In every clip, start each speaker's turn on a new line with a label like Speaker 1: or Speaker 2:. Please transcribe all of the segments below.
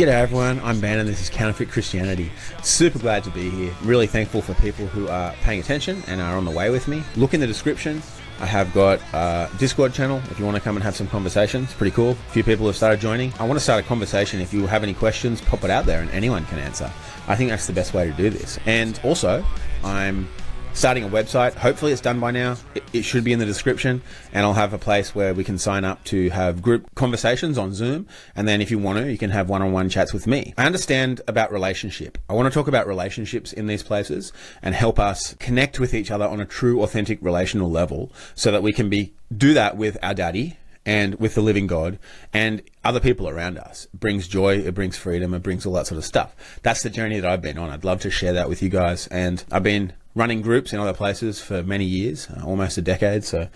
Speaker 1: G'day everyone, I'm Ben and this is Counterfeit Christianity. Super glad to be here. Really thankful for people who are paying attention and are on the way with me. Look in the description. I have got a Discord channel if you want to come and have some conversations. Pretty cool. A few people have started joining. I want to start a conversation. If you have any questions, pop it out there and anyone can answer. I think that's the best way to do this. And also, I'm starting a website. Hopefully it's done by now. It should be in the description, and I'll have a place where we can sign up to have group conversations on Zoom, and then if you want to, you can have one-on-one chats with me. I understand about relationship. I want to talk about relationships in these places and help us connect with each other on a true, authentic relational level so that we can do that with our daddy and with the living God and other people around us. It brings joy, it brings freedom, it brings all that sort of stuff. That's the journey that I've been on. I'd love to share that with you guys, and I've been running groups in other places for many years, almost a decade, so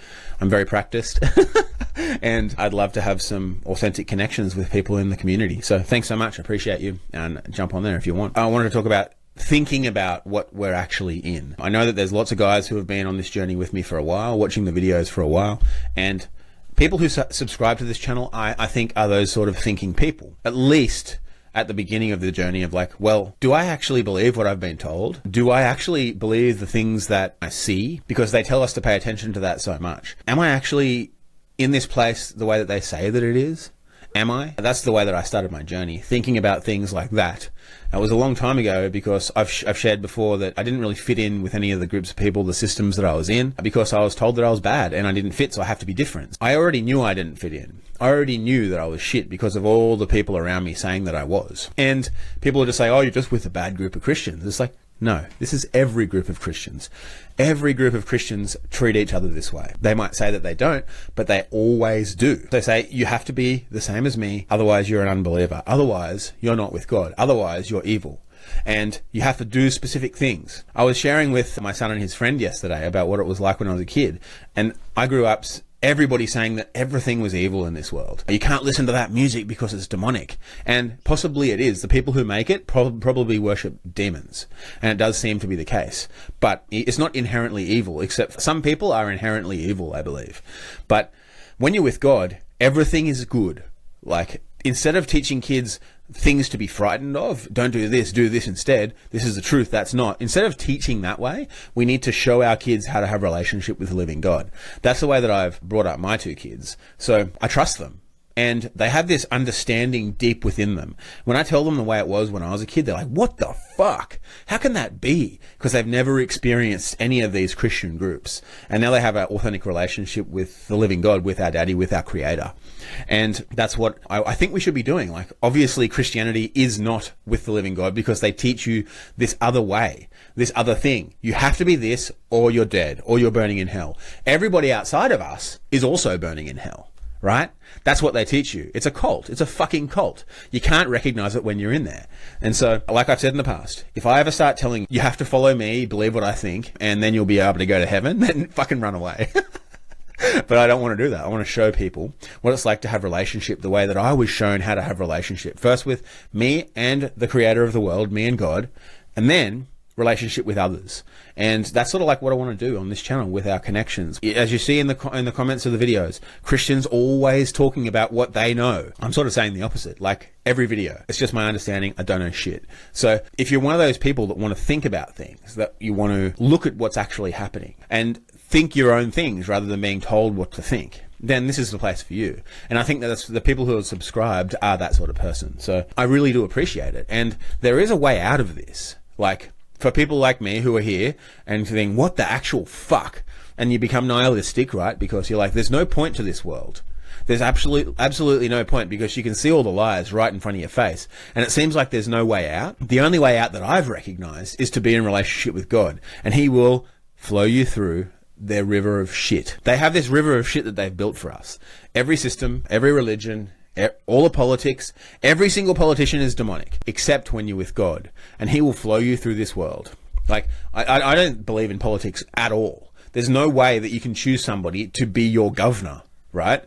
Speaker 1: I'm very practiced. And I'd love to have some authentic connections with people in the community. So thanks so much, I appreciate you, and jump on there if you want. I wanted to talk about thinking about what we're actually in. I know that there's lots of guys who have been on this journey with me for a while, watching the videos for a while, and people who subscribe to this channel, I think are those sort of thinking people, at least at the beginning of the journey of like, well, do I actually believe what I've been told? Do I actually believe the things that I see? Because they tell us to pay attention to that so much. Am I actually in this place the way that they say that it is? Am I? That's the way that I started my journey, thinking about things like that. It was a long time ago because I've shared before that I didn't really fit in with any of the groups of people, the systems that I was in, because I was told that I was bad and I didn't fit, so I have to be different. I already knew I didn't fit in. I already knew that I was shit because of all the people around me saying that I was. And people would just say, oh, you're just with a bad group of Christians. It's like, no, this is every group of Christians. Every group of Christians treat each other this way. They might say that they don't, but they always do. They say, you have to be the same as me, otherwise you're an unbeliever. Otherwise, you're not with God. Otherwise, you're evil. And you have to do specific things. I was sharing with my son and his friend yesterday about what it was like when I was a kid. And I grew up everybody saying that everything was evil in this world. You can't listen to that music because it's demonic. And possibly it is. The people who make it probably worship demons. And it does seem to be the case. But it's not inherently evil, except some people are inherently evil, I believe. But when you're with God, everything is good. Like, instead of teaching kids things to be frightened of, don't do this instead, this is the truth, that's not. Instead of teaching that way, we need to show our kids how to have a relationship with the living God. That's the way that I've brought up my two kids. So I trust them. And they have this understanding deep within them. When I tell them the way it was when I was a kid, they're like, what the fuck? How can that be? Because they've never experienced any of these Christian groups. And now they have an authentic relationship with the living God, with our daddy, with our creator. And that's what I think we should be doing. Like, obviously Christianity is not with the living God because they teach you this other way, this other thing. You have to be this or you're dead or you're burning in hell. Everybody outside of us is also burning in hell. Right? That's what they teach you. It's a cult. It's a fucking cult. You can't recognize it when you're in there. And so, like I've said in the past, if I ever start telling you have to follow me, believe what I think, and then you'll be able to go to heaven, then fucking run away. But I don't want to do that. I want to show people what it's like to have relationship the way that I was shown how to have relationship. First with me and the creator of the world, me and God, and then relationship with others. And that's sort of like what I want to do on this channel with our connections. As you see in the comments of the videos, Christians always talking about what they know. I'm sort of saying the opposite, like every video. It's just my understanding. I don't know shit. So if you're one of those people that want to think about things, that you want to look at what's actually happening and think your own things rather than being told what to think, then this is the place for you. And I think that the people who are subscribed are that sort of person. So I really do appreciate it. And there is a way out of this. Like, for people like me who are here and think, what the actual fuck? And you become nihilistic, right? Because you're like, there's no point to this world. There's absolutely no point because you can see all the lies right in front of your face. And it seems like there's no way out. The only way out that I've recognized is to be in relationship with God. And He will flow you through their river of shit. They have this river of shit that they've built for us. Every system, every religion, all the politics, every single politician is demonic, except when you're with God, and He will flow you through this world. Like, I don't believe in politics at all. There's no way that you can choose somebody to be your governor, right?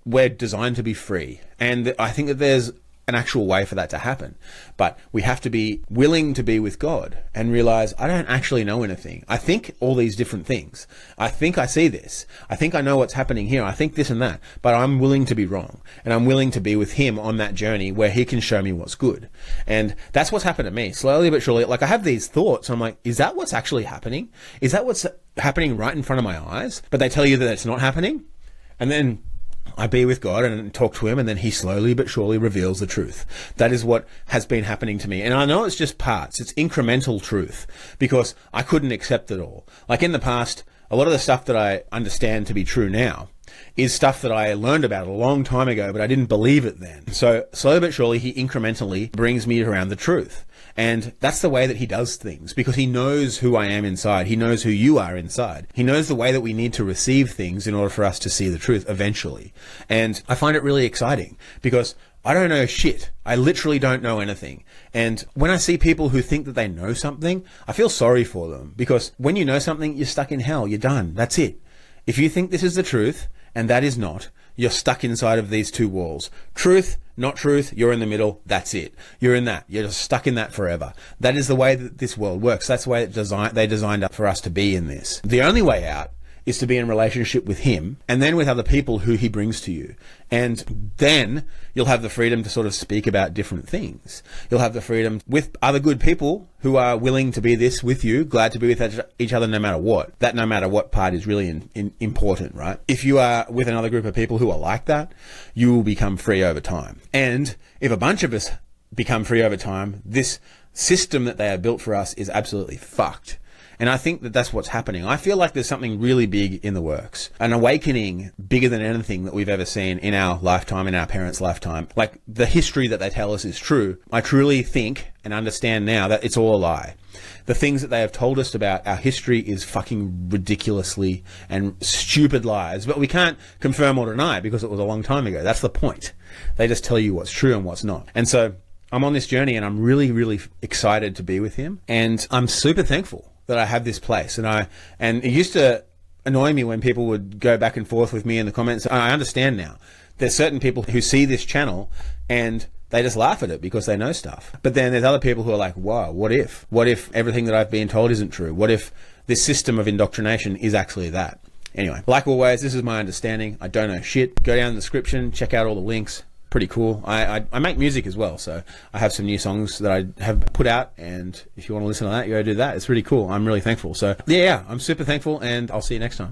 Speaker 1: We're designed to be free. And I think that there's an actual way for that to happen. But we have to be willing to be with God and realize, I don't actually know anything. I think all these different things. I think I see this. I think I know what's happening here. I think this and that. But I'm willing to be wrong. And I'm willing to be with him on that journey where he can show me what's good. And that's what's happened to me. Slowly but surely, like I have these thoughts. I'm like, is that what's actually happening? Is that what's happening right in front of my eyes? But they tell you that it's not happening. And then I be with God and talk to him, and then he slowly but surely reveals the truth. That is what has been happening to me. And I know it's just parts. It's incremental truth, because I couldn't accept it all. Like in the past, a lot of the stuff that I understand to be true now is stuff that I learned about a long time ago, but I didn't believe it then. So slowly but surely, he incrementally brings me around the truth. And that's the way that he does things, because he knows who I am inside. He knows who you are inside. He knows the way that we need to receive things in order for us to see the truth eventually. And I find it really exciting, because I don't know shit. I literally don't know anything. And when I see people who think that they know something, I feel sorry for them, because when you know something, you're stuck in hell. You're done. That's it. If you think this is the truth and that is not, you're stuck inside of these two walls. Truth, not truth, you're in the middle, that's it. You're in that. You're just stuck in that forever. That is the way that this world works. That's the way they designed up for us to be in this. The only way out is to be in relationship with him, and then with other people who he brings to you. And then you'll have the freedom to sort of speak about different things. You'll have the freedom with other good people who are willing to be this with you, glad to be with each other no matter what. That no matter what part is really important, right? If you are with another group of people who are like that, you will become free over time. And if a bunch of us become free over time, this system that they have built for us is absolutely fucked. And I think that that's what's happening. I feel like there's something really big in the works. An awakening bigger than anything that we've ever seen in our lifetime, in our parents' lifetime. Like, the history that they tell us is true. I truly think and understand now that it's all a lie. The things that they have told us about our history is fucking ridiculously and stupid lies. But we can't confirm or deny because it was a long time ago. That's the point. They just tell you what's true and what's not. And so I'm on this journey, and I'm really, really excited to be with him. And I'm super thankful that I have this place. And it used to annoy me when people would go back and forth with me in the comments. I understand now. There's certain people who see this channel and they just laugh at it because they know stuff. But then there's other people who are like, wow, what if? What if everything that I've been told isn't true? What if this system of indoctrination is actually that? Anyway, like always, this is my understanding. I don't know shit. Go down in the description, check out all the links. Pretty cool. I make music as well, so I have some new songs that I have put out, and if you want to listen to that, you go do that. It's really cool. I'm really thankful. So yeah, I'm super thankful, and I'll see you next time.